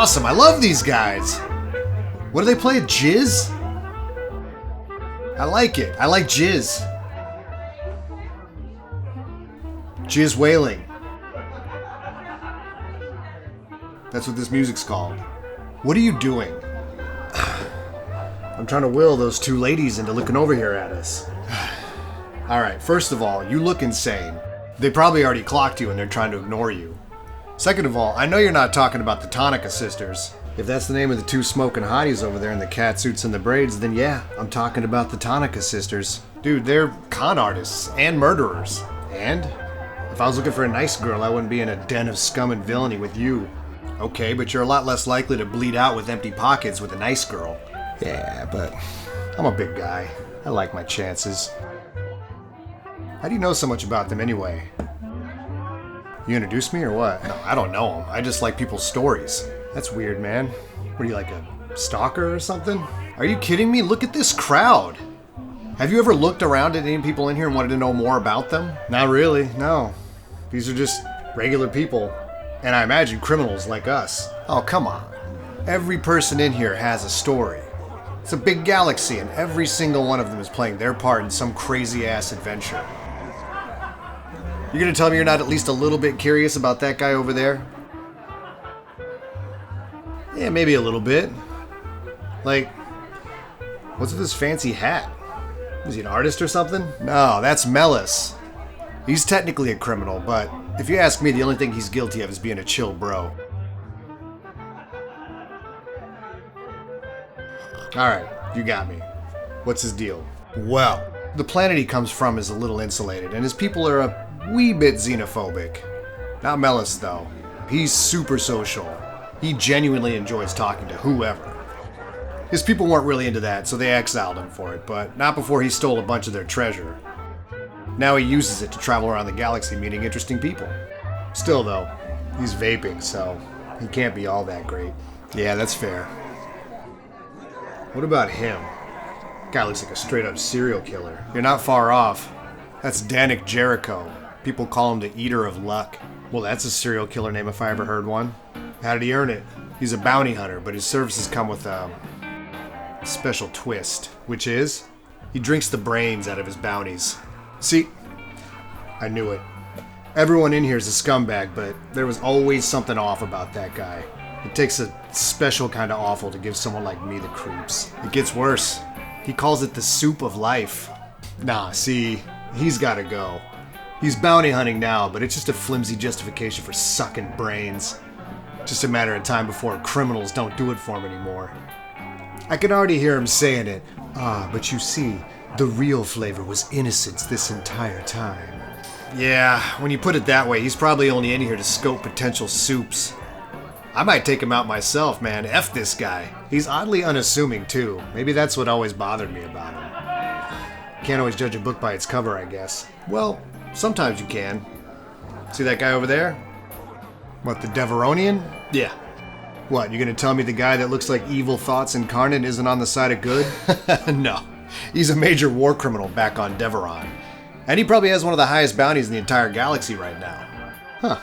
awesome. I love these guys. What do they play? Jizz? I like it. I like jizz. Jizz wailing. That's what this music's called. What are you doing? I'm trying to will those two ladies into looking over here at us. Alright, first of all, you look insane. They probably already clocked you and they're trying to ignore you. Second of all, I know you're not talking about the Tonica sisters. If that's the name of the two smoking hotties over there in the cat suits and the braids, then yeah, I'm talking about the Tonica sisters. Dude, they're con artists and murderers. And if I was looking for a nice girl, I wouldn't be in a den of scum and villainy with you. Okay, but you're a lot less likely to bleed out with empty pockets with a nice girl. Yeah, but I'm a big guy. I like my chances. How do you know so much about them anyway? You introduced me or what? No, I don't know them. I just like people's stories. That's weird, man. What are you, like a stalker or something? Are you kidding me? Look at this crowd. Have you ever looked around at any people in here and wanted to know more about them? Not really, no. These are just regular people. And I imagine criminals like us. Oh, come on. Every person in here has a story. It's a big galaxy and every single one of them is playing their part in some crazy-ass adventure. You're gonna tell me you're not at least a little bit curious about that guy over there? Yeah, maybe a little bit. Like, what's with this fancy hat? Is he an artist or something? No, that's Mellis. He's technically a criminal, but if you ask me, the only thing he's guilty of is being a chill bro. Alright, you got me. What's his deal? Well, the planet he comes from is a little insulated, and his people are a wee bit xenophobic. Not Mellis, though. He's super social. He genuinely enjoys talking to whoever. His people weren't really into that, so they exiled him for it, but not before he stole a bunch of their treasure. Now he uses it to travel around the galaxy meeting interesting people. Still, though, he's vaping, so he can't be all that great. Yeah, that's fair. What about him? Guy looks like a straight-up serial killer. You're not far off. That's Danik Jericho. People call him the Eater of Luck. Well, that's a serial killer name if I ever heard one. How did he earn it? He's a bounty hunter, but his services come with a special twist, which is he drinks the brains out of his bounties. See, I knew it. Everyone in here is a scumbag, but there was always something off about that guy. It takes a special kind of awful to give someone like me the creeps. It gets worse. He calls it the soup of life. Nah, see, he's gotta go. He's bounty hunting now, but it's just a flimsy justification for sucking brains. Just a matter of time before criminals don't do it for him anymore. I can already hear him saying it. Ah, but you see, the real flavor was innocence this entire time. Yeah, when you put it that way, he's probably only in here to scope potential soups. I might take him out myself, man. F this guy. He's oddly unassuming, too. Maybe that's what always bothered me about him. Can't always judge a book by its cover, I guess. Well, sometimes you can. See that guy over there? What, the devonian? Yeah. What, you gonna tell me the guy that looks like evil thoughts incarnate isn't on the side of good? No. He's a major war criminal back on Deveron. And he probably has one of the highest bounties in the entire galaxy right now. Huh.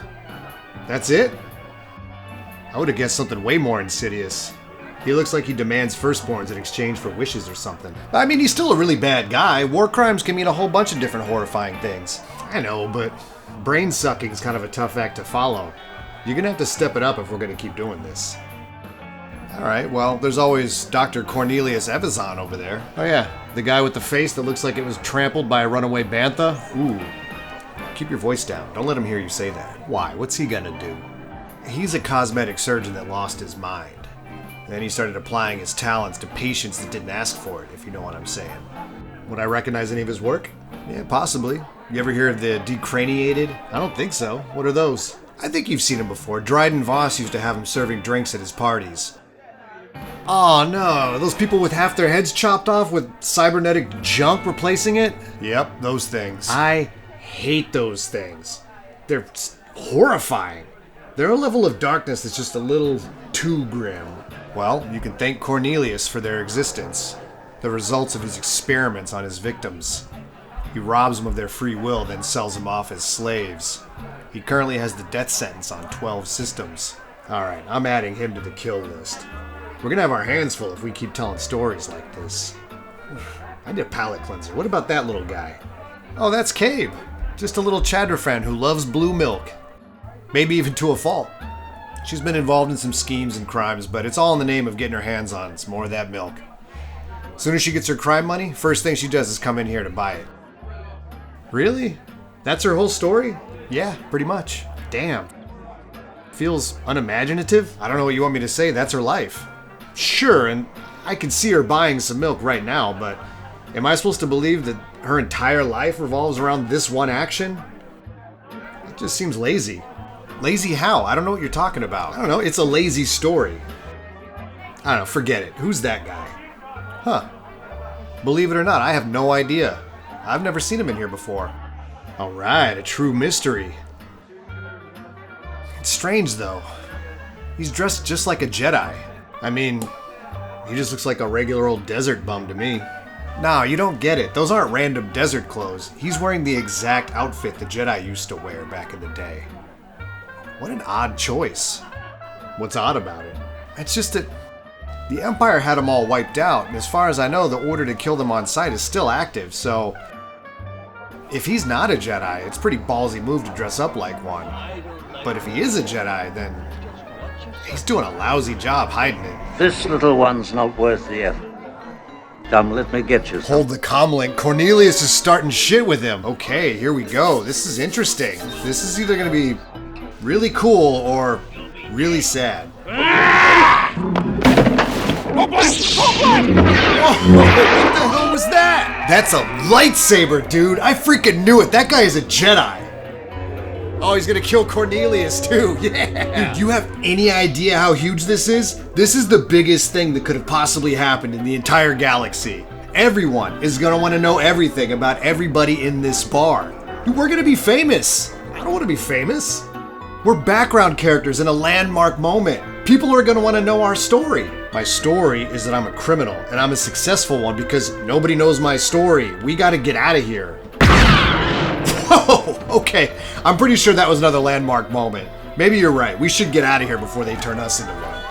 That's it? I would have guessed something way more insidious. He looks like he demands firstborns in exchange for wishes or something. I mean, he's still a really bad guy. War crimes can mean a whole bunch of different horrifying things. I know, but brain sucking is kind of a tough act to follow. You're gonna have to step it up if we're gonna keep doing this. Alright, well, there's always Dr. Cornelius Evazan over there. Oh yeah, the guy with the face that looks like it was trampled by a runaway bantha? Ooh. Keep your voice down. Don't let him hear you say that. Why? What's he gonna do? He's a cosmetic surgeon that lost his mind. Then he started applying his talents to patients that didn't ask for it, if you know what I'm saying. Would I recognize any of his work? Yeah, possibly. You ever hear of the decraniated? I don't think so. What are those? I think you've seen him before. Dryden Voss used to have him serving drinks at his parties. Oh no, those people with half their heads chopped off with cybernetic junk replacing it? Yep, those things. I hate those things. They're horrifying. They're a level of darkness that's just a little too grim. Well, you can thank Cornelius for their existence. The results of his experiments on his victims. He robs them of their free will, then sells them off as slaves. He currently has the death sentence on 12 systems. Alright, I'm adding him to the kill list. We're gonna have our hands full if we keep telling stories like this. I need a palate cleanser. What about that little guy? Oh, that's Cabe. Just a little Chadrafan who loves blue milk. Maybe even to a fault. She's been involved in some schemes and crimes, but it's all in the name of getting her hands on some more of that milk. As soon as she gets her crime money, first thing she does is come in here to buy it. Really? That's her whole story? Yeah, pretty much. Damn. Feels unimaginative? I don't know what you want me to say, that's her life. Sure, and I can see her buying some milk right now, but am I supposed to believe that her entire life revolves around this one action? It just seems lazy. Lazy how? I don't know what you're talking about. I don't know, it's a lazy story. I don't know, forget it. Who's that guy? Huh. Believe it or not, I have no idea. I've never seen him in here before. Alright, a true mystery. It's strange though. He's dressed just like a Jedi. I mean, he just looks like a regular old desert bum to me. Nah, you don't get it. Those aren't random desert clothes. He's wearing the exact outfit the Jedi used to wear back in the day. What an odd choice. What's odd about it? It's just that the Empire had them all wiped out, and as far as I know, the order to kill them on sight is still active, so if he's not a Jedi, it's a pretty ballsy move to dress up like one. But if he is a Jedi, then he's doing a lousy job hiding it. This little one's not worth the effort. Come, let me get you some. Hold the comlink. Cornelius is starting shit with him. Okay, here we go. This is interesting. This is either going to be really cool or really sad. Whoa, what the hell was that? That's a lightsaber, dude. I freaking knew it. That guy is a Jedi. Oh, he's gonna kill Cornelius too. Yeah. Dude, you have any idea how huge this is? This is the biggest thing that could have possibly happened in the entire galaxy. Everyone is gonna want to know everything about everybody in this bar. Dude, we're gonna be famous. I don't want to be famous. We're background characters in a landmark moment. People are gonna want to know our story. My story is that I'm a criminal, and I'm a successful one because nobody knows my story. We gotta get out of here. Whoa, okay. I'm pretty sure that was another landmark moment. Maybe you're right. We should get out of here before they turn us into one.